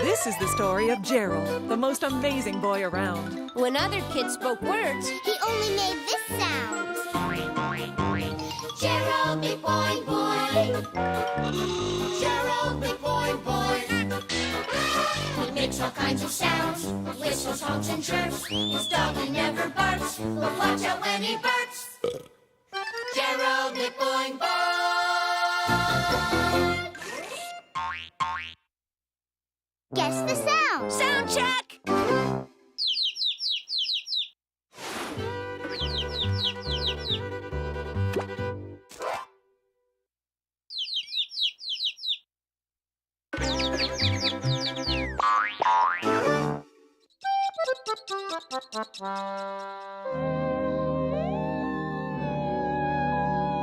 This is the story of Gerald, the most amazing boy around. When other kids spoke words, he only made this sound. Gerald McBoing-Boing. Gerald McBoing-Boing. He makes all kinds of sounds, whistles, honks, and chirps. His dog he never barks, but watch out when he barks. Gerald McBoing-Boing. Guess the sound. sound check!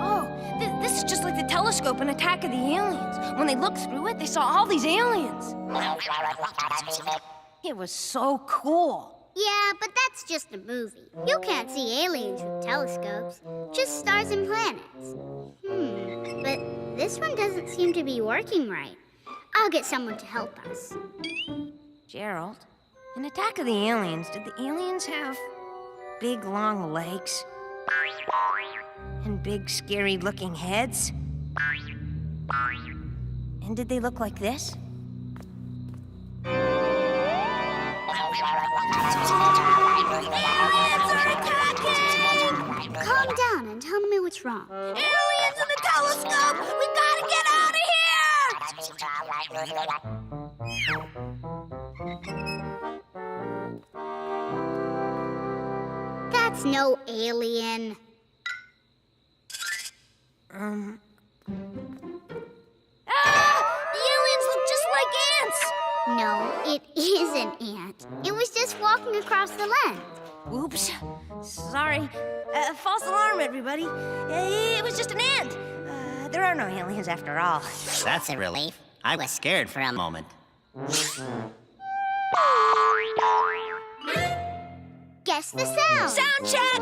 Oh, this is just like the telescope in Attack of the Aliens. When they looked through it, they saw all these aliens. It was so cool. Yeah, but that's just a movie. You can't see aliens with telescopes, just stars and planets. But this one doesn't seem to be working right. I'll get someone to help us. Gerald, in Attack of the Aliens, did the aliens have big, long legs? And big, scary-looking heads? And did they look like this? Aliens are attacking! Calm down and tell me what's wrong. Aliens in the telescope! We gotta get out of here! That's no alien. The aliens look just like ants! No, it is an ant. It was just walking across the land. Oops. Sorry. False alarm, everybody. It was just an ant. There are no aliens after all. That's a relief. I was scared for a moment. Guess the sound. Sound check!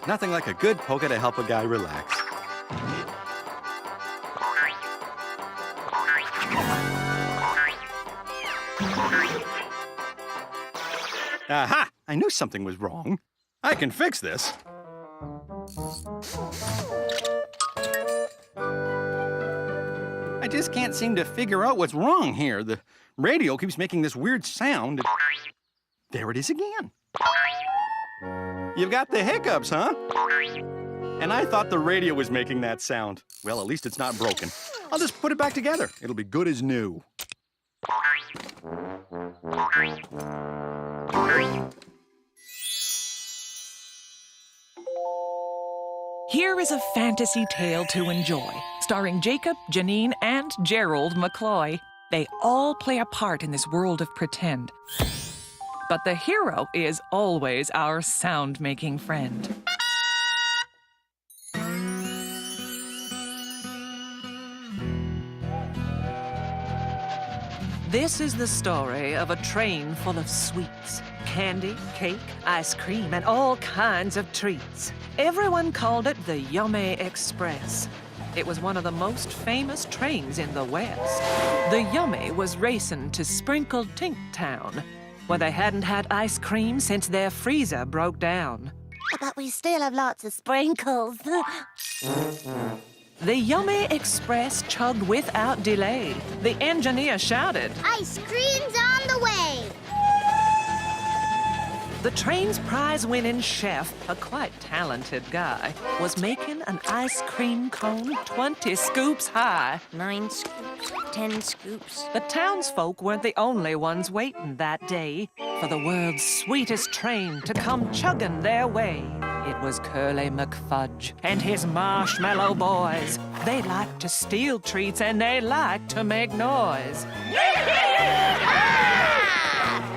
Nothing like a good polka to help a guy relax. Aha! I knew something was wrong. I can fix this. I just can't seem to figure out what's wrong here. The radio keeps making this weird sound. There it is again. You've got the hiccups, huh? And I thought the radio was making that sound. Well, at least it's not broken. I'll just put it back together. It'll be good as new. Here is a fantasy tale to enjoy, starring Jacob, Janine, and Gerald McCloy. They all play a part in this world of pretend. But the hero is always our sound-making friend. This is the story of a train full of sweets. Candy, cake, ice cream, and all kinds of treats. Everyone called it the Yummy Express. It was one of the most famous trains in the West. The Yummy was racing to Sprinkled Tink Town, where they hadn't had ice cream since their freezer broke down. But we still have lots of sprinkles. The Yummy Express chugged without delay. The engineer shouted, Ice cream's on the way. The train's prize-winning chef, a quite talented guy, was making an ice cream cone 20 scoops high. 9 scoops, 10 scoops. The townsfolk weren't the only ones waiting that day for the world's sweetest train to come chugging their way. It was Curly McFudge and his marshmallow boys. They liked to steal treats and they liked to make noise.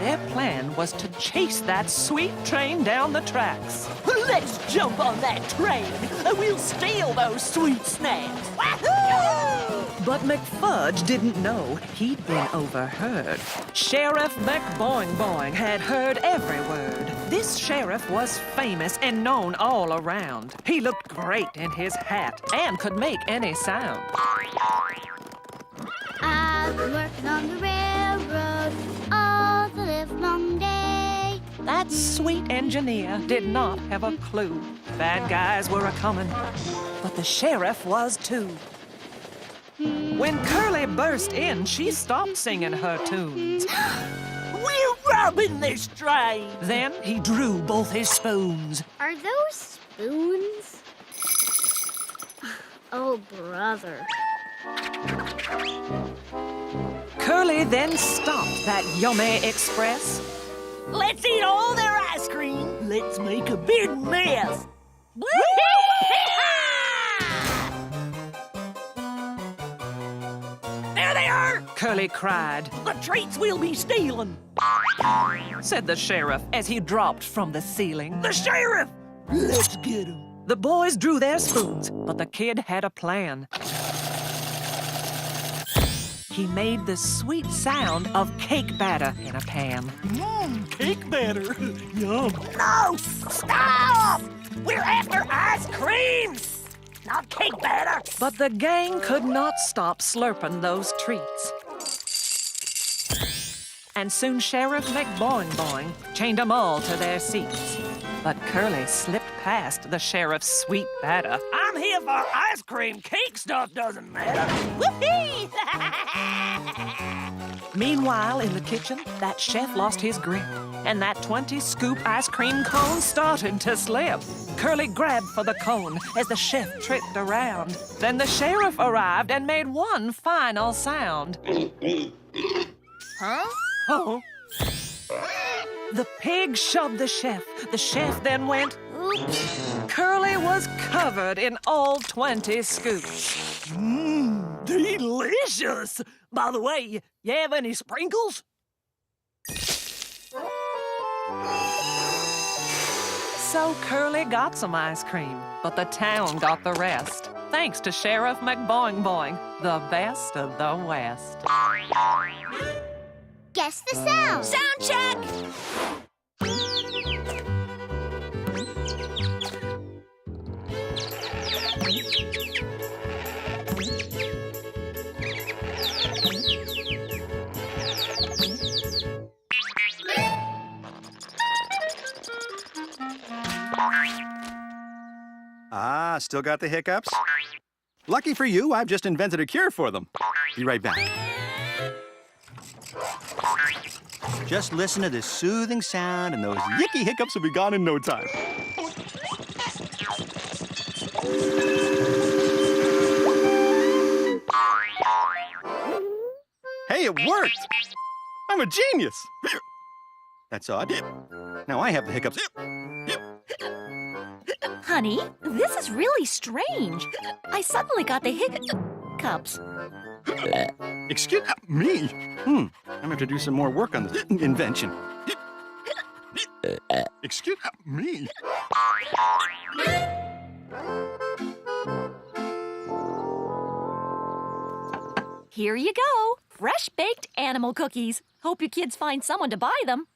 Their plan was to chase that sweet train down the tracks. Let's jump on that train and we'll steal those sweet snacks. Wahoo! But McFudge didn't know he'd been overheard. Sheriff McBoing-Boing had heard every word. This sheriff was famous and known all around. He looked great in his hat and could make any sound. I've been working on the railroad all the livelong day. That sweet engineer did not have a clue. Bad guys were a-comin', but the sheriff was too. When Curly burst in, she stopped singing her tunes. We're robbing this train. Then he drew both his spoons. Are those spoons? Oh, brother. Curly then stopped that yummy express. Let's eat all their ice cream. Let's make a big mess. There they are! Curly cried, The treats we'll be stealing. said the sheriff as he dropped from the ceiling. The sheriff! Let's get him. The boys drew their spoons, but the kid had a plan. He made the sweet sound of cake batter in a pan. Cake batter. Yum. No! Stop! We're after ice cream! Not cake batter! But the gang could not stop slurping those treats. And soon Sheriff McBoing-Boing chained them all to their seats. But Curly slipped past the sheriff's sweet batter. I'm here for ice cream. Cake stuff doesn't matter. Whoopee! Meanwhile, in the kitchen, that chef lost his grip, and that 20-scoop ice cream cone started to slip. Curly grabbed for the cone as the chef tripped around. Then the sheriff arrived and made one final sound. Huh? Oh. The pig shoved the chef. The chef then went... Oops. Curly was covered in all 20 scoops. Delicious! By the way, you have any sprinkles? So Curly got some ice cream, but the town got the rest. Thanks to Sheriff McBoing-Boing, the best of the West. Guess the sound. Sound check! Ah, still got the hiccups? Lucky for you, I've just invented a cure for them. Be right back. Just listen to this soothing sound and those yicky hiccups will be gone in no time. Hey, it worked! I'm a genius! That's odd. Now I have the hiccups. Honey, this is really strange. I suddenly got the hiccups. Excuse me? I'm gonna have to do some more work on this invention. Excuse me? Here you go. Fresh baked animal cookies. Hope you kids find someone to buy them.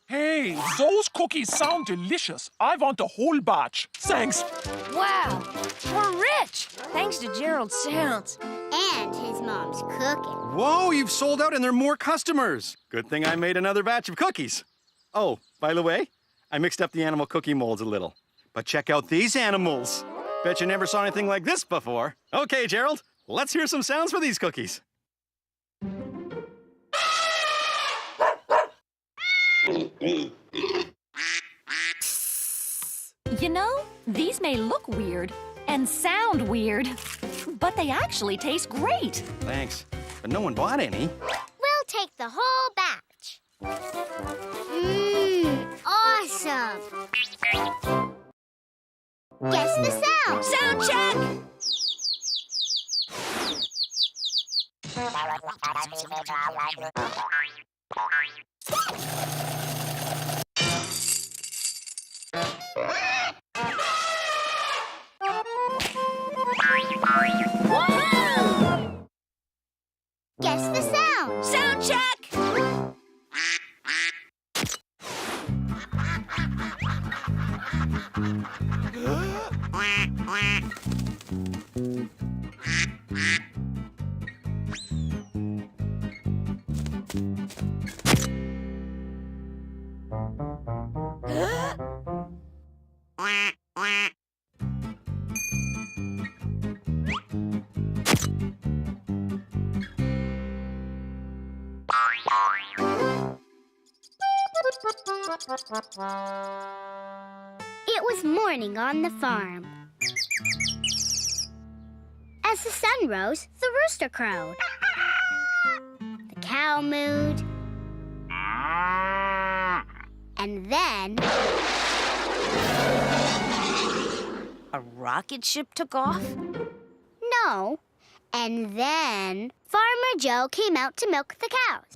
Hey, those cookies sound delicious. I want a whole batch. Thanks. Wow, we're rich! Thanks to Gerald's sounds. And his mom's cooking. Whoa, you've sold out and there are more customers. Good thing I made another batch of cookies. Oh, by the way, I mixed up the animal cookie molds a little. But check out these animals. Bet you never saw anything like this before. Okay, Gerald, let's hear some sounds for these cookies. You know, these may look weird, And sound weird. But they actually taste great. Thanks, but no one bought any. We'll take the whole batch. Mmm, awesome. Guess the sound. Sound check! Woohoo! Guess the sound. Sound check! It was morning on the farm. As the sun rose, the rooster crowed. The cow mooed. And then... A rocket ship took off? No. And then Farmer Joe came out to milk the cows.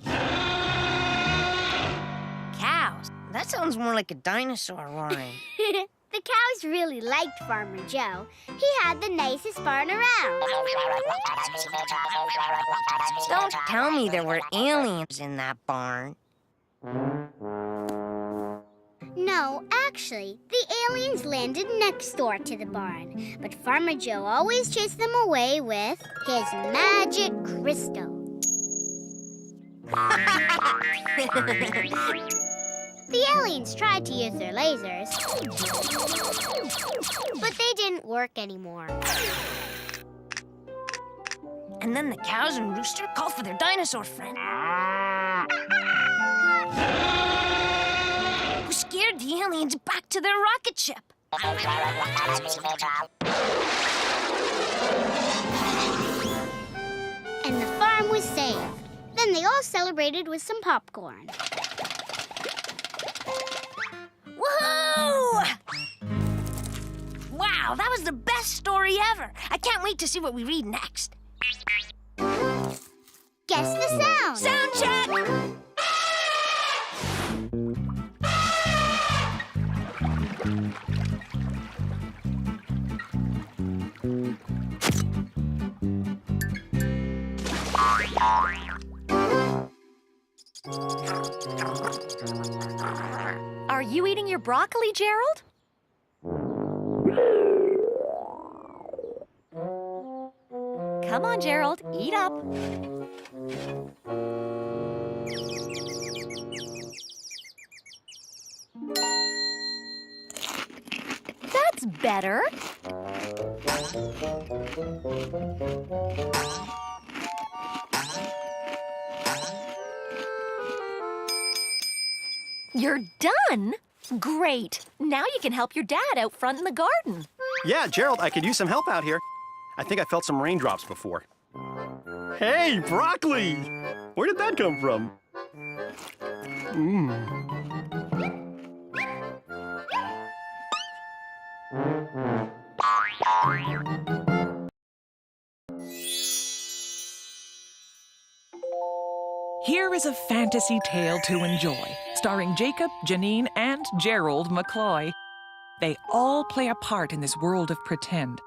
Cows? That sounds more like a dinosaur roaring. The cows really liked Farmer Joe. He had the nicest barn around. Don't tell me there were aliens in that barn. No, actually, the aliens landed next door to the barn. But Farmer Joe always chased them away with his magic crystal. The aliens tried to use their lasers, but they didn't work anymore. And then the cows and rooster called for their dinosaur friend, who scared the aliens back to their rocket ship. And the farm was saved. Then they all celebrated with some popcorn. Woohoo! Wow, that was the best story ever. I can't wait to see what we read next. Guess the sound. Sound check! Are you eating your broccoli, Gerald? Come on, Gerald, eat up. That's better. You're done? Great. Now you can help your dad out front in the garden. Yeah, Gerald, I could use some help out here. I think I felt some raindrops before. Hey, broccoli! Where did that come from? Here is a fantasy tale to enjoy, starring Jacob, Janine, and Gerald McCloy. They all play a part in this world of pretend.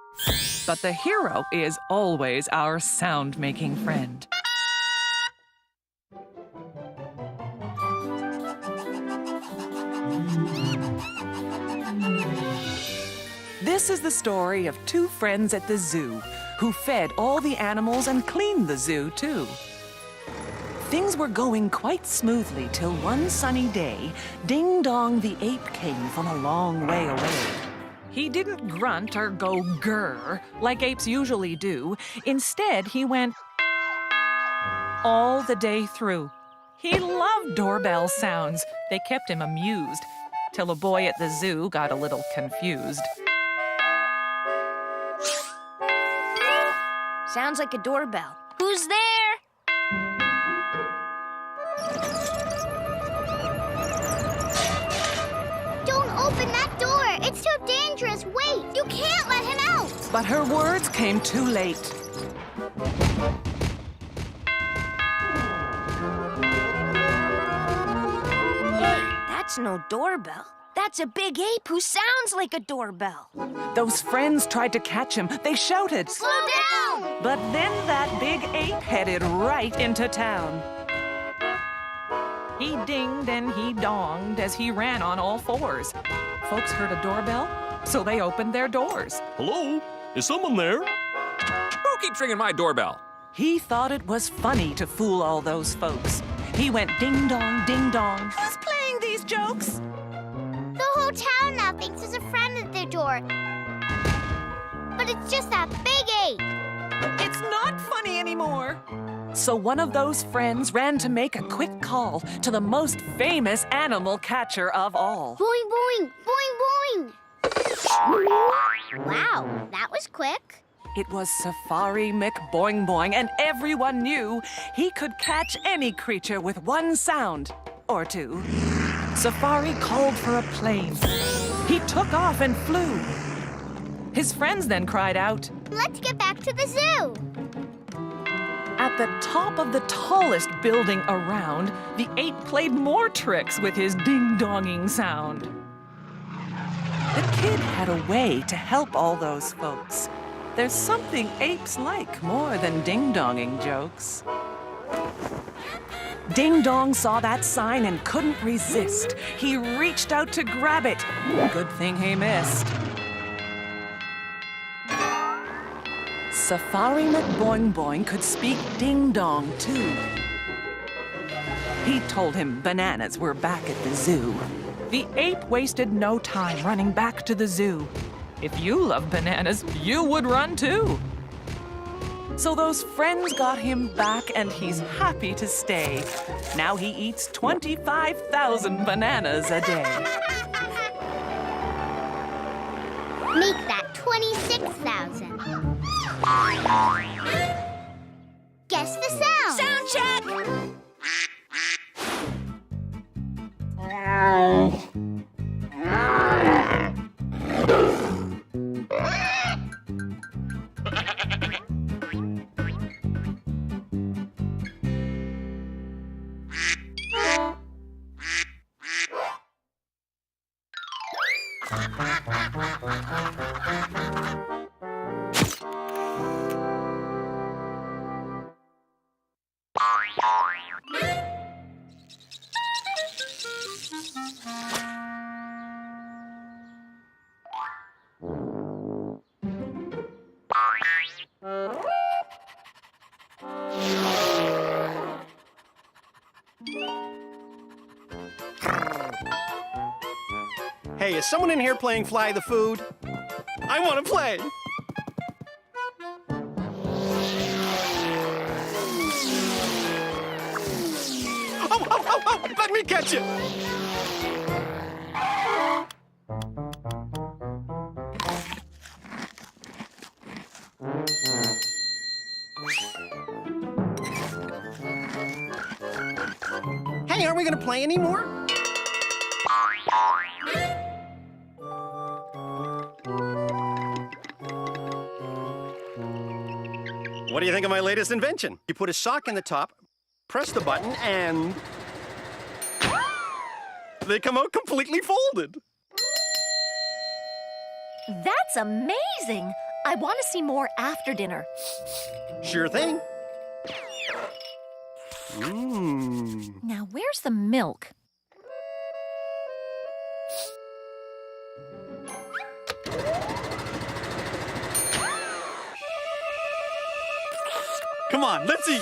But the hero is always our sound-making friend. This is the story of two friends at the zoo who fed all the animals and cleaned the zoo, too. Things were going quite smoothly till one sunny day, Ding Dong the ape came from a long way away. He didn't grunt or go grrr like apes usually do. Instead, he went all the day through. He loved doorbell sounds. They kept him amused, till a boy at the zoo got a little confused. Sounds like a doorbell. Who's there? Don't open that door. It's too dangerous. Wait, you can't let him out. But her words came too late. That's no doorbell. That's a big ape who sounds like a doorbell. Those friends tried to catch him. They shouted, Slow down! but then that big ape headed right into town. He dinged and he donged as he ran on all fours. Folks heard a doorbell, so they opened their doors. Hello? Is someone there? Who keeps ringing my doorbell? He thought it was funny to fool all those folks. He went ding dong, ding dong. Who's playing these jokes? The whole town now thinks there's a friend at their door. But it's just that big ape. It's not funny anymore. So one of those friends ran to make a quick call to the most famous animal catcher of all. Boing, boing, boing, boing. Wow, that was quick. It was Safari McBoing-Boing, and everyone knew he could catch any creature with one sound or two. Safari called for a plane. He took off and flew. His friends then cried out, Let's get back to the zoo. At the top of the tallest building around, the ape played more tricks with his ding-donging sound. The kid had a way to help all those folks. There's something apes like more than ding-donging jokes. Ding Dong saw that sign and couldn't resist. He reached out to grab it. Good thing he missed. Safari McBoing-Boing could speak ding-dong, too. He told him bananas were back at the zoo. The ape wasted no time running back to the zoo. If you love bananas, you would run, too. So those friends got him back, and he's happy to stay. Now he eats 25,000 bananas a day. Make that 26,000. Guess the sound. Sound check! Hey, is someone in here playing Fly the Food? I want to play. Oh, let me catch it. Hey, aren't we going to play anymore? What do you think of my latest invention? You put a sock in the top, press the button, and they come out completely folded. That's amazing! I want to see more after dinner. Sure thing. Now, where's the milk? Come on, let's eat.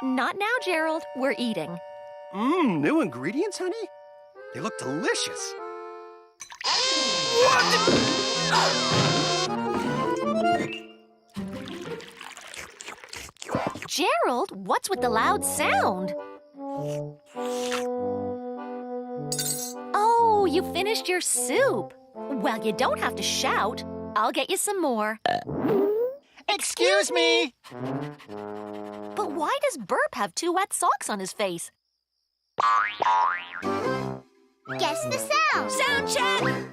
Not now, Gerald. We're eating. New ingredients, honey? They look delicious. Gerald, what's with the loud sound? you finished your soup. Well, you don't have to shout. I'll get you some more. Excuse me! But why does Burp have 2 wet socks on his face? Guess the sound. Sound check!